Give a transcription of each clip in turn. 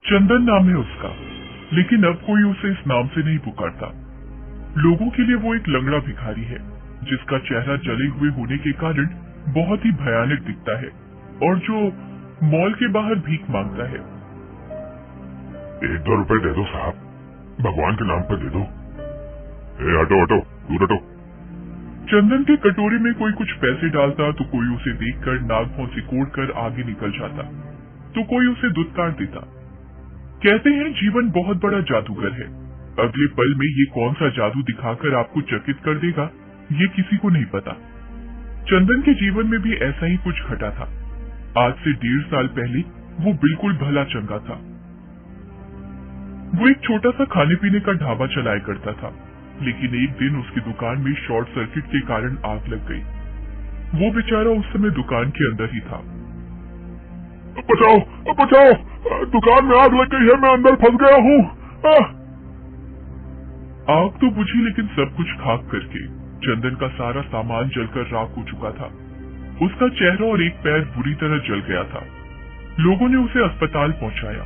चंदन नाम है उसका, लेकिन अब कोई उसे इस नाम से नहीं पुकारता। लोगों के लिए वो एक लंगड़ा भिखारी है, जिसका चेहरा जले हुए होने के कारण बहुत ही भयानक दिखता है और जो मॉल के बाहर भीख मांगता है। 1-2 रुपए दे दो साहब, भगवान के नाम पर दे दो। हटो हटो, दूर हटो। चंदन के कटोरे में कोई कुछ पैसे डालता तो कोई उसे देखकर नाक भौं सिकोड़ कर आगे निकल जाता, तो कोई उसे दुत्कार देता। कहते हैं जीवन बहुत बड़ा जादूगर है। अगले पल में ये कौन सा जादू दिखाकर आपको चकित कर देगा, ये किसी को नहीं पता। चंदन के जीवन में भी ऐसा ही कुछ घटा था। आज से 1.5 साल पहले वो बिल्कुल भला चंगा था। वो एक छोटा सा खाने पीने का ढाबा चलाया करता था, लेकिन एक दिन उसकी दुकान में शॉर्ट सर्किट के कारण आग लग गई। वो बेचारा उस समय दुकान के अंदर ही था। बचाओ बचाओ, दुकान में आग लग गई है, मैं अंदर फंस गया हूँ। आग तो बुझी, लेकिन सब कुछ खाक करके चंदन का सारा सामान जलकर राख हो चुका था। उसका चेहरा और एक पैर बुरी तरह जल गया था। लोगों ने उसे अस्पताल पहुंचाया।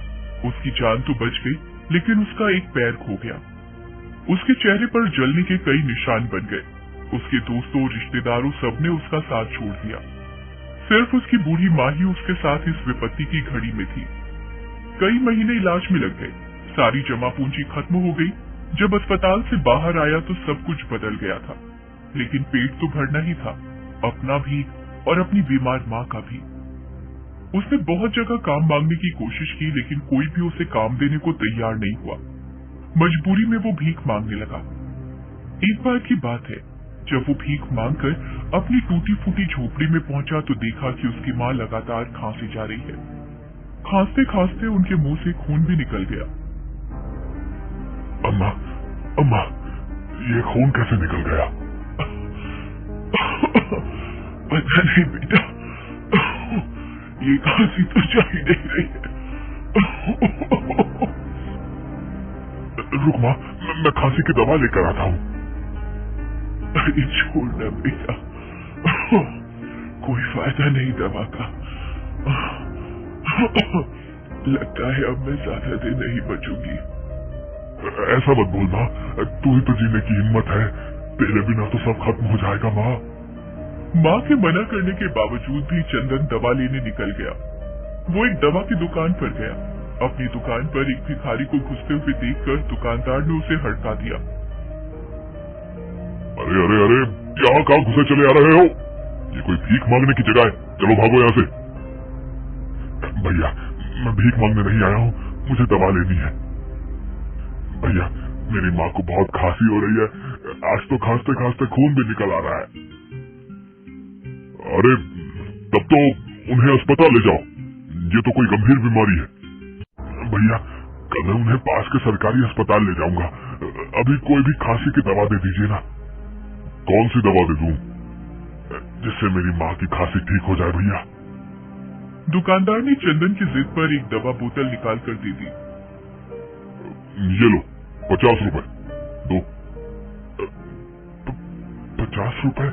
उसकी जान तो बच गई, लेकिन उसका एक पैर खो गया। उसके चेहरे पर जलने के कई निशान बन गए। उसके दोस्तों और रिश्तेदारों सबने उसका साथ छोड़ दिया। सिर्फ उसकी बूढ़ी माँ ही उसके साथ इस विपत्ति की घड़ी में थी। कई महीने इलाज में लग गए, सारी जमा पूंजी खत्म हो गई। जब अस्पताल से बाहर आया तो सब कुछ बदल गया था, लेकिन पेट तो भरना ही था, अपना भी और अपनी बीमार माँ का भी। उसने बहुत जगह काम मांगने की कोशिश की, लेकिन कोई भी उसे काम देने को तैयार नहीं हुआ। मजबूरी में वो भीख मांगने लगा। एक बार की बात है, जब वो भीख मांगकर अपनी टूटी फूटी झोपड़ी में पहुंचा तो देखा कि उसकी माँ लगातार खांसी जा रही है। खांसते खांसते उनके मुंह से खून भी निकल गया। अम्मा अम्मा, ये खून कैसे निकल गया? पता नहीं बेटा, ये खांसी तो जा ही नहीं रही है। रुक माँ, मैं खांसी की दवा लेकर आता हूँ। अरे छोड़ना बेटा, कोई फायदा नहीं दवा का। लगता है अब मैं ज्यादा दिन नहीं बचूंगी। ऐसा मत बोल माँ, तू ही तो जीने की हिम्मत है, तेरे बिना तो सब खत्म हो जाएगा माँ। माँ के मना करने के बावजूद भी चंदन दवा लेने निकल गया। वो एक दवा की दुकान पर गया। अपनी दुकान पर एक भिखारी को घुसते हुए देखकर दुकानदार ने उसे हड़का दिया। अरे अरे अरे, यहाँ कहाँ घुसे चले आ रहे हो? ये कोई भीख मांगने की जगह है, चलो भागो यहाँ से। भैया, मैं भीख मांगने नहीं आया हूँ, मुझे दवा लेनी है। भैया, मेरी माँ को बहुत खांसी हो रही है, आज तो खांसते खांसते खून भी निकल आ रहा है। अरे तब तो उन्हें अस्पताल ले जाओ, ये तो कोई गंभीर बीमारी है। भैया, कल मैं उन्हें पास के सरकारी अस्पताल ले जाऊंगा, अभी कोई भी खांसी की दवा दे दीजिए ना। कौन सी दवा दे दूं जिससे मेरी माँ की खांसी ठीक हो जाए? भैया, दुकानदार ने चंदन की जिद पर एक दवा बोतल निकाल कर दे दी। ये लो, 50 रुपए दो। 50 रुपए?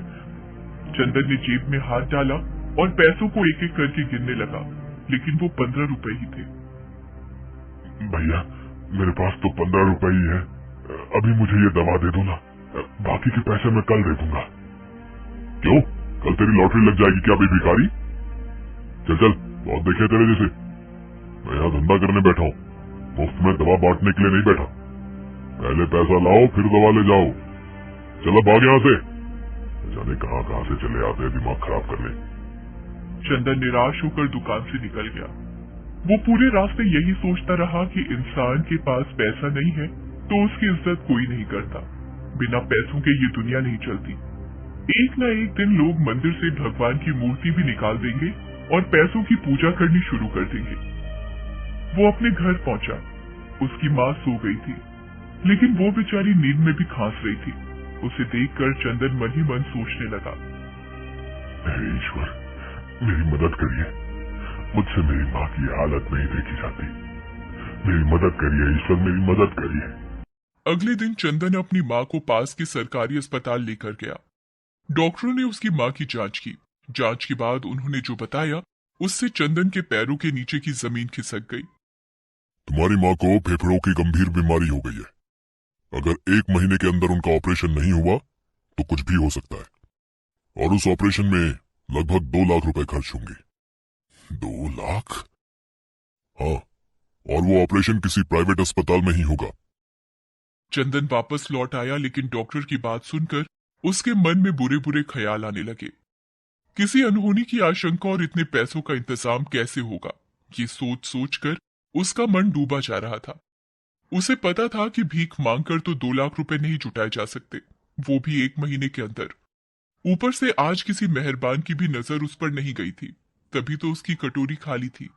चंदन ने जेब में हाथ डाला और पैसों को एक एक करके गिनने लगा, लेकिन वो 15 रुपए ही थे। भैया, मेरे पास तो 15 रुपए ही है, अभी मुझे ये दवा दे दो ना, बाकी के पैसे मैं कल दे दूंगा। क्यों, कल तेरी लॉटरी लग जाएगी क्या बे भिखारी? चल चल, बहुत देखे तेरे जैसे। मैं यहाँ धंधा करने बैठा हूँ, मुफ्त में दवा बांटने के लिए नहीं बैठा। पहले पैसा लाओ फिर दवा ले जाओ। चलो भाग यहाँ से, जाने कहाँ कहाँ से चले आते हैं दिमाग खराब करने। चंदन निराश होकर दुकान से निकल गया। वो पूरे रास्ते यही सोचता रहा कि इंसान के पास पैसा नहीं है तो उसकी इज्जत कोई नहीं करता। बिना पैसों के ये दुनिया नहीं चलती। एक न एक दिन लोग मंदिर से भगवान की मूर्ति भी निकाल देंगे और पैसों की पूजा करनी शुरू कर देंगे। वो अपने घर पहुंचा। उसकी माँ सो गई थी, लेकिन वो बेचारी नींद में भी खांस रही थी। उसे देखकर चंदन मन ही मन सोचने लगा, हे ईश्वर, मेरी मदद करिए, मुझसे मेरी माँ की हालत नहीं देखी जाती। मेरी मदद करिए ईश्वर, मेरी मदद करिए। अगले दिन चंदन अपनी माँ को पास के सरकारी अस्पताल लेकर गया। डॉक्टरों ने उसकी माँ की जांच की। जांच के बाद उन्होंने जो बताया उससे चंदन के पैरों के नीचे की जमीन खिसक गई। तुम्हारी माँ को फेफड़ों की गंभीर बीमारी हो गई है। अगर 1 महीने के अंदर उनका ऑपरेशन नहीं हुआ तो कुछ भी हो सकता है, और उस ऑपरेशन में लगभग 2 लाख रुपए खर्च होंगे। 2 लाख? हाँ, और वो ऑपरेशन किसी प्राइवेट अस्पताल में ही होगा। चंदन वापस लौट आया, लेकिन डॉक्टर की बात सुनकर उसके मन में बुरे बुरे ख्याल आने लगे। किसी अनहोनी की आशंका और इतने पैसों का इंतजाम कैसे होगा, ये सोच सोच कर उसका मन डूबा जा रहा था। उसे पता था कि भीख मांगकर तो 2 लाख रुपए नहीं जुटाए जा सकते, वो भी 1 महीने के अंदर। ऊपर से आज किसी मेहरबान की भी नजर उस पर नहीं गई थी, तभी तो उसकी कटोरी खाली थी।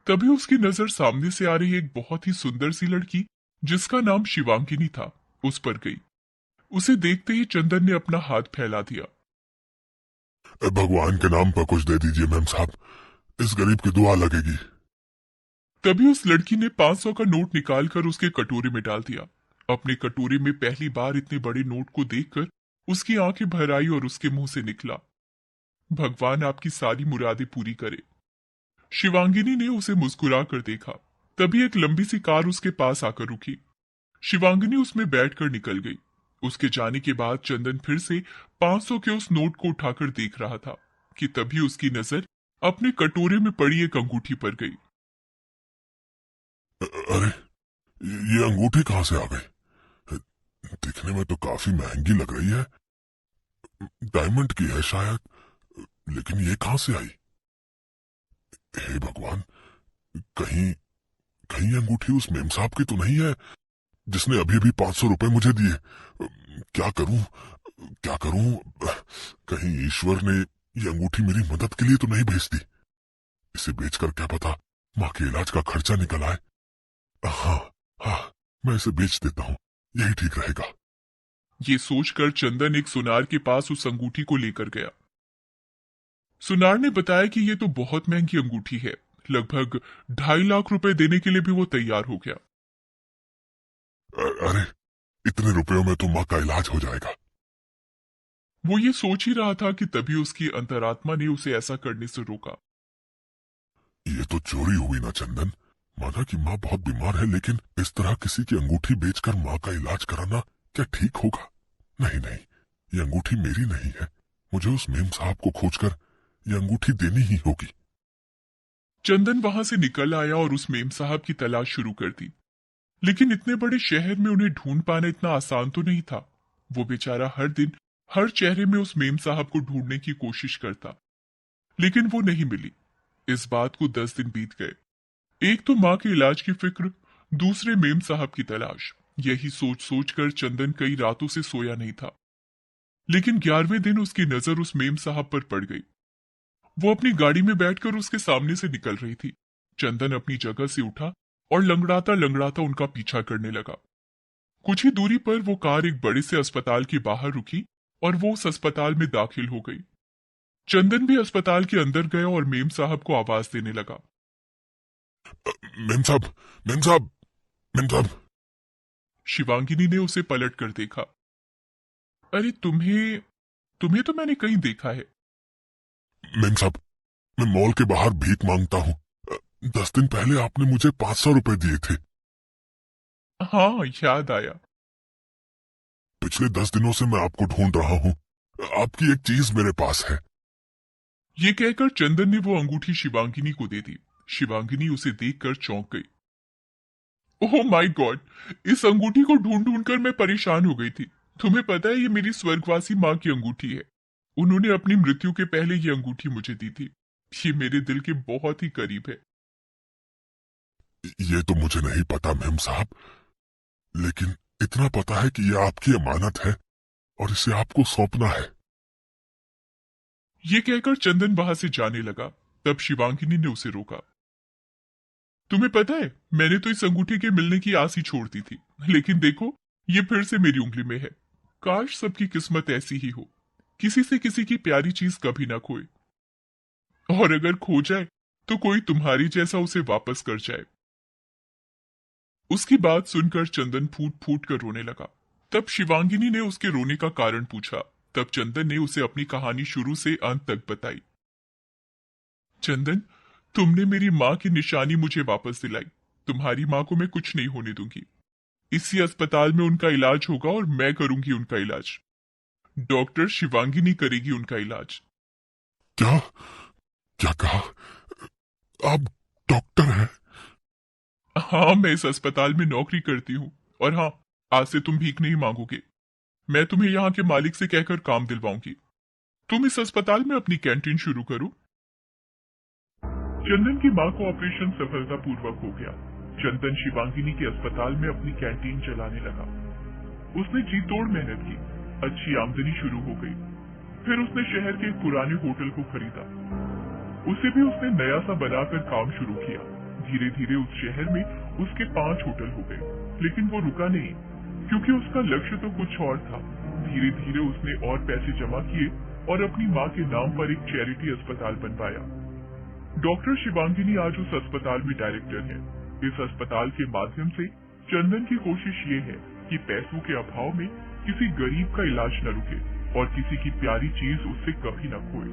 तभी उसकी नजर सामने से आ रही एक बहुत ही सुंदर सी लड़की, जिसका नाम शिवांगिनी था, उस पर गई। उसे देखते ही चंदन ने अपना हाथ फैला दिया। भगवान के नाम पर कुछ दे दीजिए मेम साहब, इस गरीब की दुआ लगेगी। तभी उस लड़की ने 500 का नोट निकालकर उसके कटोरे में डाल दिया। अपने कटोरे में पहली बार इतने बड़े नोट को देखकर उसकी आंखें भर आई और उसके मुंह से निकला, भगवान आपकी सारी मुरादें पूरी करे। शिवांगिनी ने उसे मुस्कुरा कर देखा। तभी एक लंबी सी कार उसके पास आकर रुकी। शिवांगिनी उसमें बैठकर निकल गई। उसके जाने के बाद चंदन फिर से 500 के उस नोट को उठाकर देख रहा था कि तभी उसकी नजर अपने कटोरे में पड़ी एक अंगूठी पर गई। अरे, ये अंगूठी कहाँ से आ गई? दिखने में तो काफी महंगी लग रही है, डायमंड की है शायद, लेकिन ये कहाँ से आई? हे भगवान, कहीं कहीं ये अंगूठी उस मेम साहब की तो नहीं है जिसने अभी भी 500 रुपए मुझे दिए? क्या करूं, क्या करूं? कहीं ईश्वर ने ये अंगूठी मेरी मदद के लिए तो नहीं भेज दी? इसे बेचकर क्या पता माँ के इलाज का खर्चा निकल आए। हाँ हाँ, मैं इसे बेच देता हूँ, यही ठीक रहेगा। ये सोचकर चंदन एक सुनार के पास उस अंगूठी को लेकर गया। सुनार ने बताया कि ये तो बहुत महंगी अंगूठी है, लगभग 2.5 लाख रुपए देने के लिए भी वो तैयार हो गया। अरे, इतने रुपयों में तो माँ का इलाज हो जाएगा। वो ये सोच ही रहा था कि तभी उसकी अंतरात्मा ने उसे ऐसा करने से रोका। ये तो चोरी हुई ना चंदन। माना कि माँ बहुत बीमार है, लेकिन इस तरह किसी की अंगूठी बेचकर माँ का इलाज कराना क्या ठीक होगा? नहीं नहीं, ये अंगूठी मेरी नहीं है। मुझे उस मेम साहब को खोजकर ये अंगूठी देनी ही होगी। चंदन वहां से निकल आया और उस मेम साहब की तलाश शुरू कर दी। लेकिन इतने बड़े शहर में उन्हें ढूंढ पाना इतना आसान तो नहीं था। वो बेचारा हर दिन हर चेहरे में उस मेम साहब को ढूंढने की कोशिश करता, लेकिन वो नहीं मिली। इस बात को 10 दिन बीत गए। एक तो माँ के इलाज की फिक्र, दूसरे मेम साहब की तलाश। यही सोच सोच कर चंदन कई रातों से सोया नहीं था। लेकिन 11वें दिन उसकी नजर उस मेम साहब पर पड़ गई। वो अपनी गाड़ी में बैठकर उसके सामने से निकल रही थी। चंदन अपनी जगह से उठा और लंगड़ाता लंगड़ाता उनका पीछा करने लगा। कुछ ही दूरी पर वो कार एक बड़े से अस्पताल के बाहर रुकी और वो उस अस्पताल में दाखिल हो गई। चंदन भी अस्पताल के अंदर गया और मेम साहब को आवाज देने लगा। मेम साहब, मेम साहब, मेम साहब। शिवांगिनी ने उसे पलट कर देखा। अरे तुम्हें तो मैंने कहीं देखा है। मेम साहब, मैं मॉल के बाहर भीख मांगता हूँ। 10 दिन पहले आपने मुझे 500 रुपए दिए थे। हाँ, याद आया। पिछले 10 दिनों से मैं आपको ढूंढ रहा हूँ। आपकी एक चीज मेरे पास है। ये कहकर चंदन ने वो अंगूठी शिवांगिनी को दे दी। शिवांगिनी उसे देखकर चौंक गई। ओह माय गॉड, इस अंगूठी को ढूंढ ढूंढ कर मैं परेशान हो गई थी। तुम्हें पता है, ये मेरी स्वर्गवासी माँ की अंगूठी है। उन्होंने अपनी मृत्यु के पहले ये अंगूठी मुझे दी थी। ये मेरे दिल के बहुत ही करीब है। ये तो मुझे नहीं पता मेम साहब, लेकिन इतना पता है कि यह आपकी अमानत है और इसे आपको सौंपना है। ये कहकर चंदन वहां से जाने लगा। तब शिवांगिनी ने उसे रोका। तुम्हें पता है, मैंने तो इस अंगूठी के मिलने की आस ही छोड़ दी थी, लेकिन देखो ये फिर से मेरी उंगली में है। काश सबकी किस्मत ऐसी ही हो, किसी से किसी की प्यारी चीज कभी ना खोए, और अगर खो जाए तो कोई तुम्हारी जैसा उसे वापस कर जाए। उसकी बात सुनकर चंदन फूट फूट कर रोने लगा। तब शिवांगिनी ने उसके रोने का कारण पूछा। तब चंदन ने उसे अपनी कहानी शुरू से अंत तक बताई। चंदन, तुमने मेरी माँ की निशानी मुझे वापस दिलाई। तुम्हारी माँ को मैं कुछ नहीं होने दूंगी। इसी अस्पताल में उनका इलाज होगा और मैं करूंगी उनका इलाज। डॉक्टर शिवांगिनी करेगी उनका इलाज। क्या क्या कहा? आप डॉक्टर हैं? हाँ, मैं इस अस्पताल में नौकरी करती हूँ। और हाँ, आज से तुम भीख नहीं मांगोगे। मैं तुम्हें यहाँ के मालिक से कहकर काम दिलवाऊंगी। तुम इस अस्पताल में अपनी कैंटीन शुरू करो। चंदन की माँ को ऑपरेशन सफलतापूर्वक हो गया। चंदन शिवांगिनी के अस्पताल में अपनी कैंटीन चलाने लगा। उसने जी तोड़ मेहनत की, अच्छी आमदनी शुरू हो गई। फिर उसने शहर के एक पुराने होटल को खरीदा। उसे भी उसने नया सा बनाकर काम शुरू किया। धीरे धीरे उस शहर में उसके 5 होटल हो गए। लेकिन वो रुका नहीं, क्योंकि उसका लक्ष्य तो कुछ और था। धीरे धीरे उसने और पैसे जमा किए और अपनी माँ के नाम पर एक चैरिटी अस्पताल बनवाया। डॉक्टर शिवांगिनी आज उस अस्पताल में डायरेक्टर है। इस अस्पताल के माध्यम से चंदन की कोशिश ये है कि पैसों के अभाव में किसी गरीब का इलाज न रुके और किसी की प्यारी चीज उससे कभी न खोए।